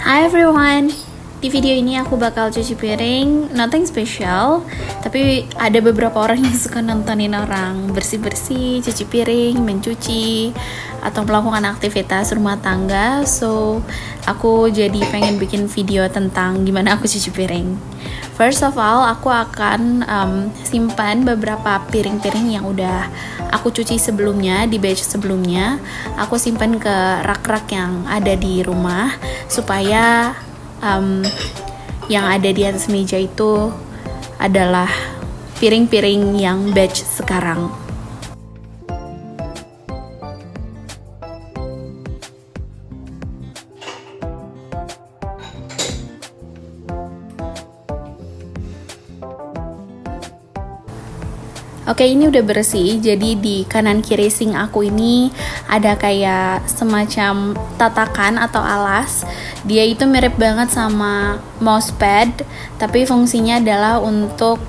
Hi everyone, di video ini aku bakal cuci piring, nothing special. Tapi ada beberapa orang yang suka nontonin orang bersih-bersih, cuci piring, mencuci, atau melakukan aktivitas rumah tangga. So, aku jadi pengen bikin video tentang gimana aku cuci piring. First of all, aku akan simpan beberapa piring-piring yang udah aku cuci sebelumnya, di batch sebelumnya. Aku simpan ke rak-rak yang ada di rumah supaya yang ada di atas meja itu adalah piring-piring yang batch sekarang. Oke, ini udah bersih. Jadi di kanan kiri sink aku ini ada kayak semacam tatakan atau alas. Dia itu mirip banget sama mousepad, tapi fungsinya adalah untuk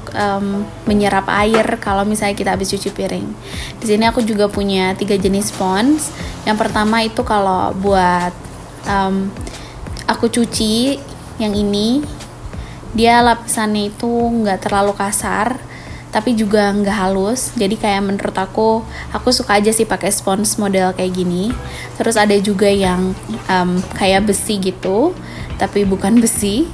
menyerap air kalau misalnya kita habis cuci piring. Di sini aku juga punya 3 jenis spons. Yang pertama itu kalau buat aku cuci, yang ini dia lapisannya itu nggak terlalu kasar, tapi juga nggak halus. Jadi kayak menurut aku suka aja sih pakai spons model kayak gini. Terus ada juga yang kayak besi gitu, tapi bukan besi.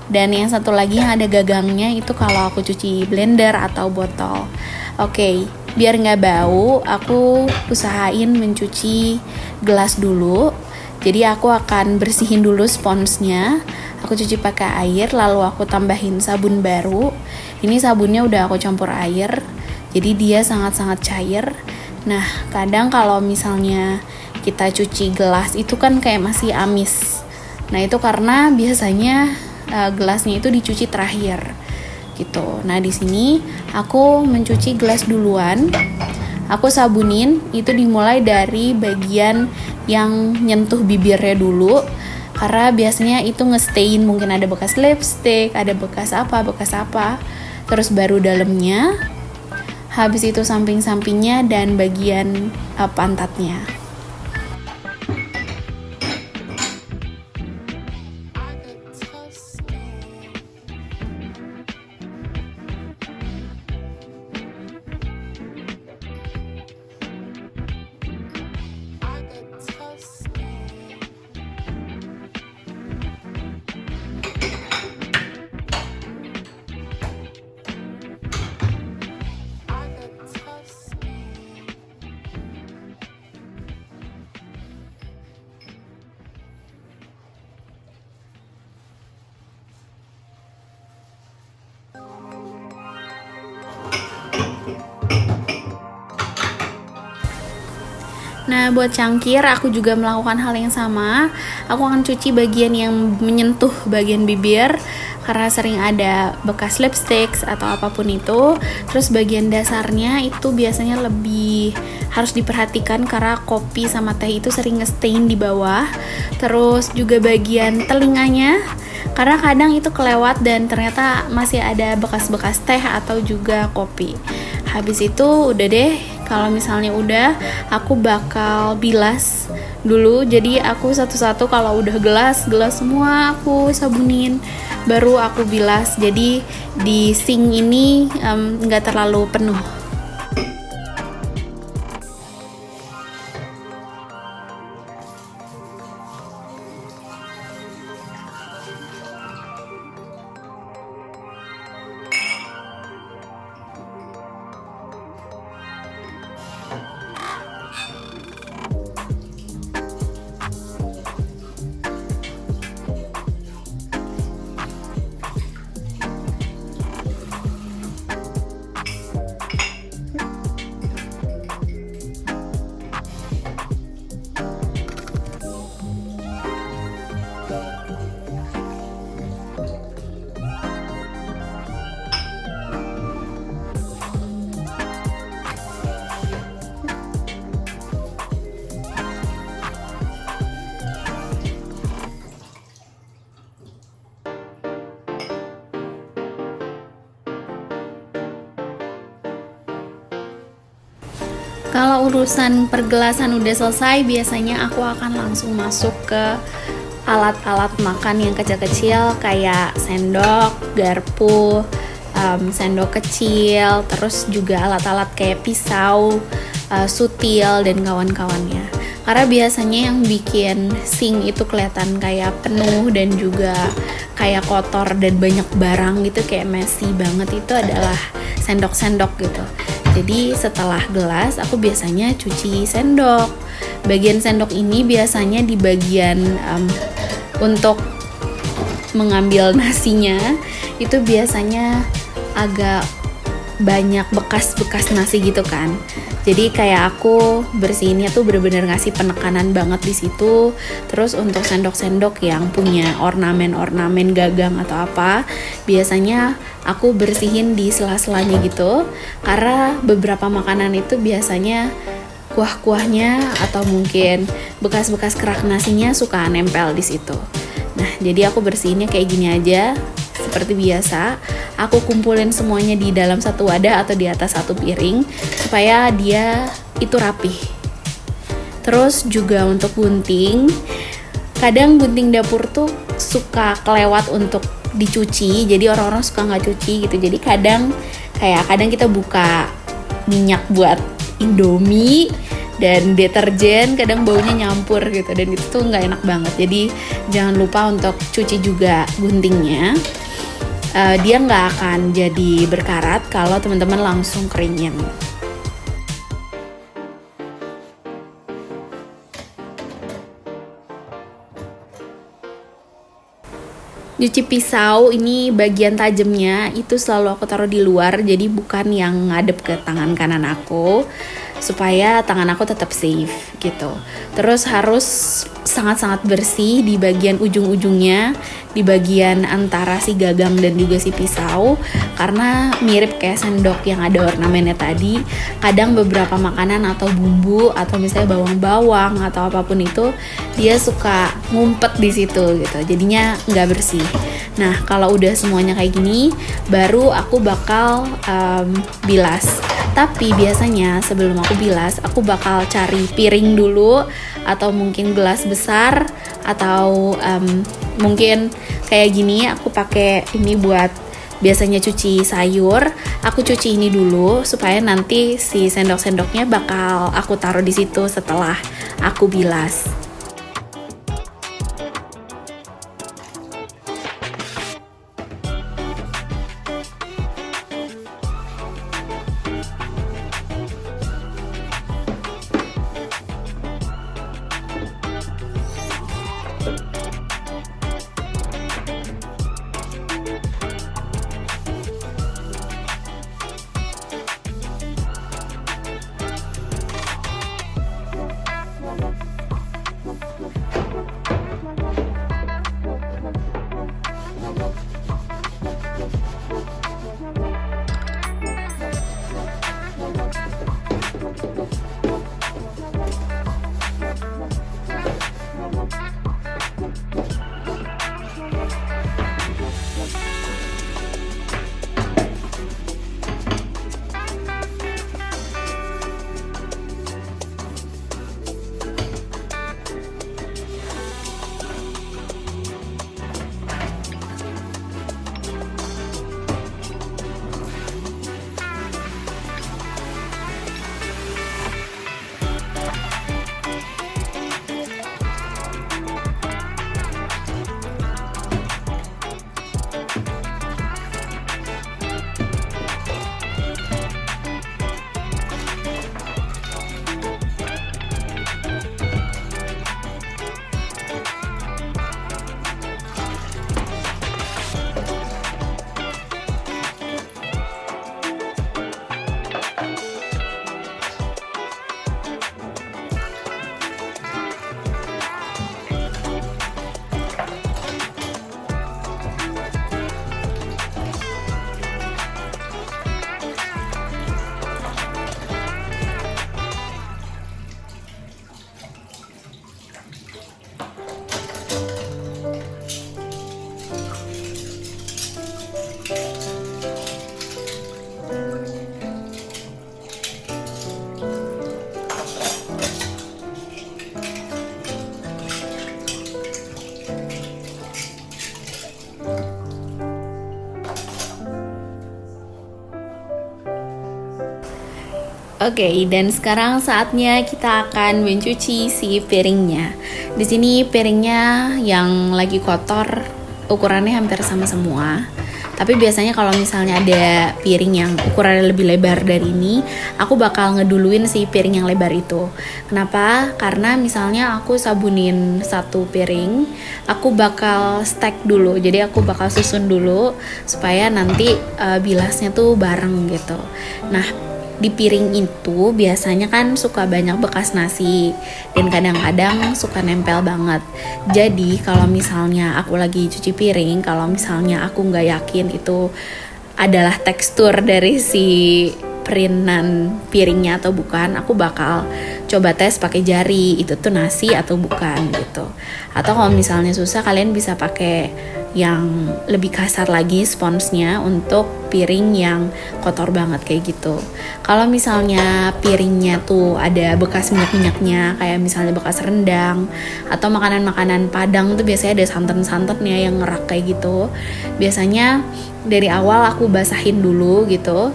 Dan yang satu lagi yang ada gagangnya itu kalau aku cuci blender atau botol. Oke, biar nggak bau, aku usahain mencuci gelas dulu. Jadi aku akan bersihin dulu sponsnya. Aku cuci pakai air, lalu aku tambahin sabun baru. Ini sabunnya udah aku campur air, jadi dia sangat-sangat cair. Nah, kadang kalau misalnya kita cuci gelas itu kan kayak masih amis. Nah, itu karena biasanya gelasnya itu dicuci terakhir gitu. Nah, di sini aku mencuci gelas duluan. Aku sabunin, itu dimulai dari bagian yang nyentuh bibirnya dulu. Karena biasanya itu nge-stain, mungkin ada bekas lipstick, ada bekas apa. Terus baru dalamnya, habis itu samping-sampingnya dan bagian pantatnya. Nah, buat cangkir aku juga melakukan hal yang sama. Aku akan cuci bagian yang menyentuh bagian bibir karena sering ada bekas lipstick atau apapun itu. Terus bagian dasarnya itu biasanya lebih harus diperhatikan karena kopi sama teh itu sering nge-stain di bawah. Terus juga bagian telinganya, karena kadang itu kelewat dan ternyata masih ada bekas-bekas teh atau juga kopi. Habis itu udah deh, kalau misalnya udah, aku bakal bilas dulu. Jadi aku satu-satu, kalau udah gelas semua aku sabunin, baru aku bilas. Jadi di sink ini nggak terlalu penuh. Kalau urusan pergelasan udah selesai, biasanya aku akan langsung masuk ke alat-alat makan yang kecil-kecil kayak sendok, garpu, sendok kecil, terus juga alat-alat kayak pisau, sutil dan kawan-kawannya. Karena biasanya yang bikin sink itu kelihatan kayak penuh dan juga kayak kotor dan banyak barang gitu, kayak messy banget, itu adalah sendok-sendok gitu. Jadi setelah gelas aku biasanya cuci sendok. Bagian sendok ini biasanya di bagian untuk mengambil nasinya itu biasanya agak banyak bekas-bekas nasi gitu kan. Jadi kayak aku bersihinnya tuh bener-bener ngasih penekanan banget di situ. Terus untuk sendok-sendok yang punya ornamen-ornamen gagang atau apa, biasanya aku bersihin di sela-selanya gitu. Karena beberapa makanan itu biasanya kuah-kuahnya atau mungkin bekas-bekas kerak nasinya suka nempel di situ. Nah, jadi aku bersihinnya kayak gini aja. Seperti biasa, aku kumpulin semuanya di dalam satu wadah atau di atas satu piring supaya dia itu rapih. Terus juga untuk gunting, kadang gunting dapur tuh suka kelewat untuk dicuci, jadi orang-orang suka nggak cuci gitu. Jadi kadang kita buka minyak buat Indomie dan deterjen, kadang baunya nyampur gitu, dan itu tuh nggak enak banget. Jadi jangan lupa untuk cuci juga guntingnya. Dia nggak akan jadi berkarat kalau teman-teman langsung keringin. Nyuci pisau ini bagian tajamnya itu selalu aku taruh di luar, jadi bukan yang ngadep ke tangan kanan aku, supaya tangan aku tetap safe gitu. Terus harus sangat-sangat bersih di bagian ujung-ujungnya, di bagian antara si gagang dan juga si pisau, karena mirip kayak sendok yang ada ornamennya tadi. Kadang beberapa makanan atau bumbu atau misalnya bawang-bawang atau apapun itu dia suka ngumpet di situ gitu, jadinya nggak bersih. Nah, kalau udah semuanya kayak gini, baru aku bakal bilas. Tapi biasanya sebelum aku bilas, aku bakal cari piring dulu, atau mungkin gelas besar, atau mungkin kayak gini aku pakai ini buat biasanya cuci sayur. Aku cuci ini dulu supaya nanti si sendok-sendoknya bakal aku taruh di situ setelah aku bilas. Oke, dan sekarang saatnya kita akan mencuci si piringnya. Di sini piringnya yang lagi kotor, ukurannya hampir sama semua. Tapi biasanya kalau misalnya ada piring yang ukurannya lebih lebar dari ini, aku bakal ngeduluin si piring yang lebar itu. Kenapa? Karena misalnya aku sabunin satu piring, aku bakal stack dulu. Jadi aku bakal susun dulu supaya nanti bilasnya tuh bareng gitu. Nah, di piring itu biasanya kan suka banyak bekas nasi dan kadang-kadang suka nempel banget. Jadi kalau misalnya aku lagi cuci piring, kalau misalnya aku nggak yakin itu adalah tekstur dari si printan piringnya atau bukan, aku bakal coba tes pakai jari itu tuh nasi atau bukan gitu. Atau kalau misalnya susah, kalian bisa pakai yang lebih kasar lagi sponsnya untuk piring yang kotor banget kayak gitu. Kalau misalnya piringnya tuh ada bekas minyak-minyaknya, kayak misalnya bekas rendang atau makanan-makanan Padang tuh biasanya ada santan-santannya yang ngerak kayak gitu. Biasanya dari awal aku basahin dulu gitu,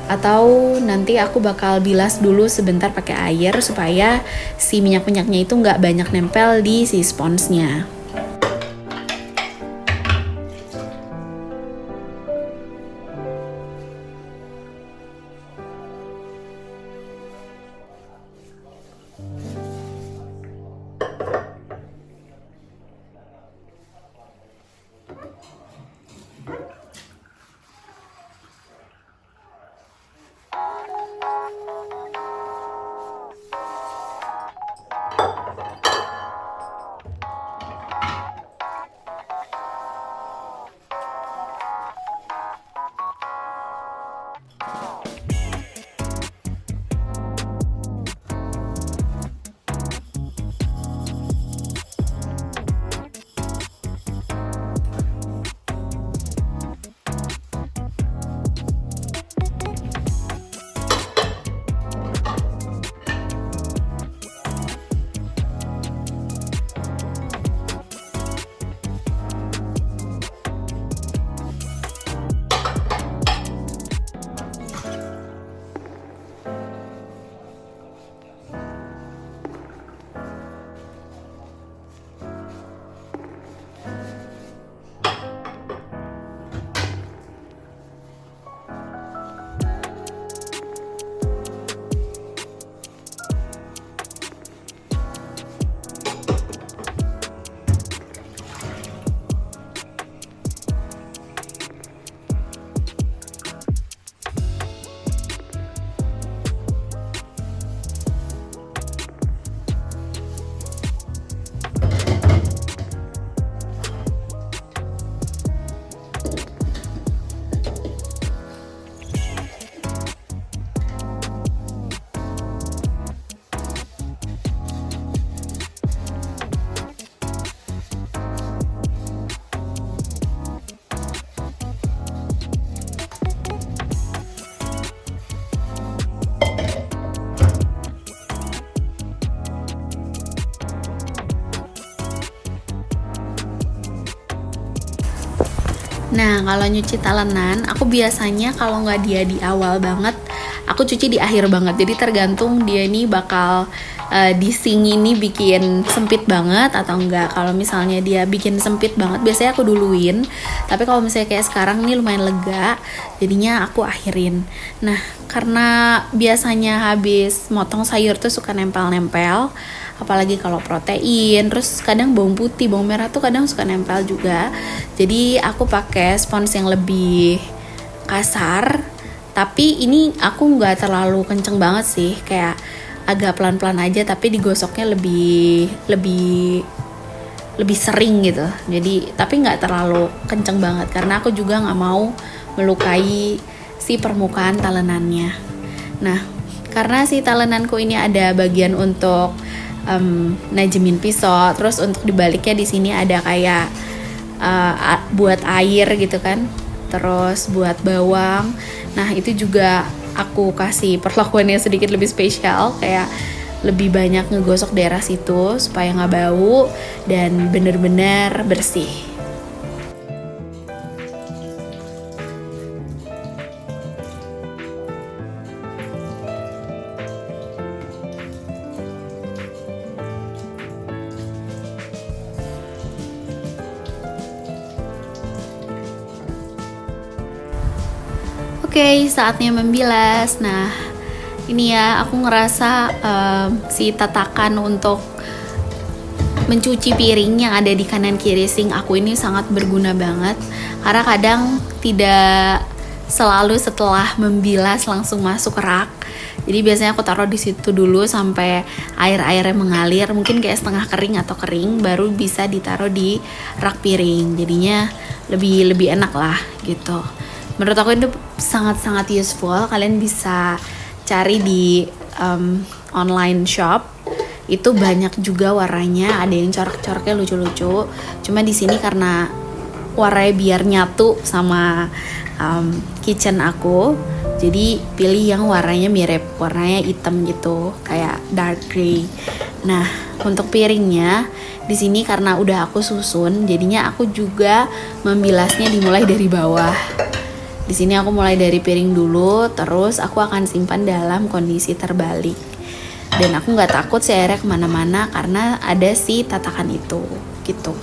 atau nanti aku bakal bilas dulu sebentar pakai air supaya si minyak-minyaknya itu nggak banyak nempel di si sponsnya. Nah, kalau nyuci talenan, aku biasanya kalau nggak dia di awal banget, aku cuci di akhir banget. Jadi tergantung dia ini bakal di sink ini bikin sempit banget atau enggak. Kalau misalnya dia bikin sempit banget, biasanya aku duluin. Tapi kalau misalnya kayak sekarang nih lumayan lega, jadinya aku akhirin. Nah, karena biasanya habis motong sayur tuh suka nempel-nempel, apalagi kalau protein, terus kadang bawang putih, bawang merah tuh kadang suka nempel juga. Jadi aku pakai spons yang lebih kasar, tapi ini aku nggak terlalu kenceng banget sih, kayak agak pelan-pelan aja, tapi digosoknya lebih sering gitu. Jadi tapi nggak terlalu kenceng banget karena aku juga nggak mau melukai si permukaan talenannya. Nah, karena si talenanku ini ada bagian untuk najemin pisau, terus untuk dibaliknya di sini ada kayak buat air gitu kan, terus buat bawang. Nah, itu juga aku kasih perlakuannya sedikit lebih spesial, kayak lebih banyak ngegosok daerah situ supaya nggak bau dan bener-bener bersih. Oke, saatnya membilas. Nah, ini ya aku ngerasa si tatakan untuk mencuci piring yang ada di kanan kiri sink aku ini sangat berguna banget, karena kadang tidak selalu setelah membilas langsung masuk rak. Jadi biasanya aku taruh di situ dulu sampai air-airnya mengalir, mungkin kayak setengah kering atau kering, baru bisa ditaruh di rak piring. Jadinya lebih enak lah gitu. Menurut aku itu sangat-sangat useful. Kalian bisa cari di online shop. Itu banyak juga warnanya, ada yang corak-coraknya lucu-lucu. Cuma di sini karena warnanya biar nyatu sama kitchen aku, jadi pilih yang warnanya mirip, warnanya hitam gitu, kayak dark gray. Nah, untuk piringnya di sini karena udah aku susun, jadinya aku juga membilasnya dimulai dari bawah. Di sini aku mulai dari piring dulu, terus aku akan simpan dalam kondisi terbalik. Dan aku nggak takut si airnya kemana-mana karena ada si tatakan itu, gitu.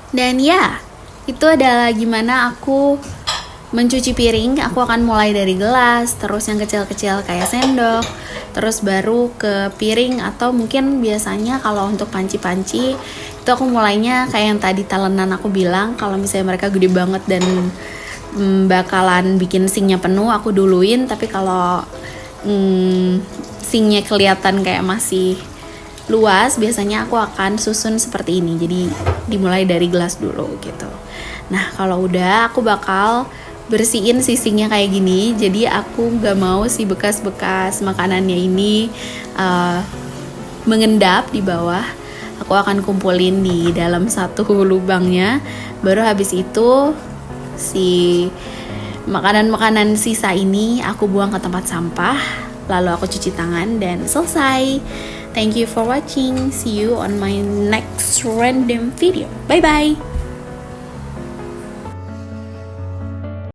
Dan ya, itu adalah gimana aku mencuci piring. Aku akan mulai dari gelas, terus yang kecil-kecil kayak sendok, terus baru ke piring, atau mungkin biasanya kalau untuk panci-panci itu aku mulainya kayak yang tadi talenan aku bilang, kalau misalnya mereka gede banget dan bakalan bikin sinknya penuh, aku duluin. Tapi kalau sinknya kelihatan kayak masih luas, biasanya aku akan susun seperti ini. Jadi dimulai dari gelas dulu gitu. Nah, kalau udah aku bakal bersihin sinknya kayak gini. Jadi aku gak mau si bekas-bekas makanannya ini mengendap di bawah. Aku akan kumpulin di dalam satu lubangnya. Baru habis itu si makanan-makanan sisa ini aku buang ke tempat sampah. Lalu aku cuci tangan dan selesai. Thank you for watching. See you on my next random video. Bye bye.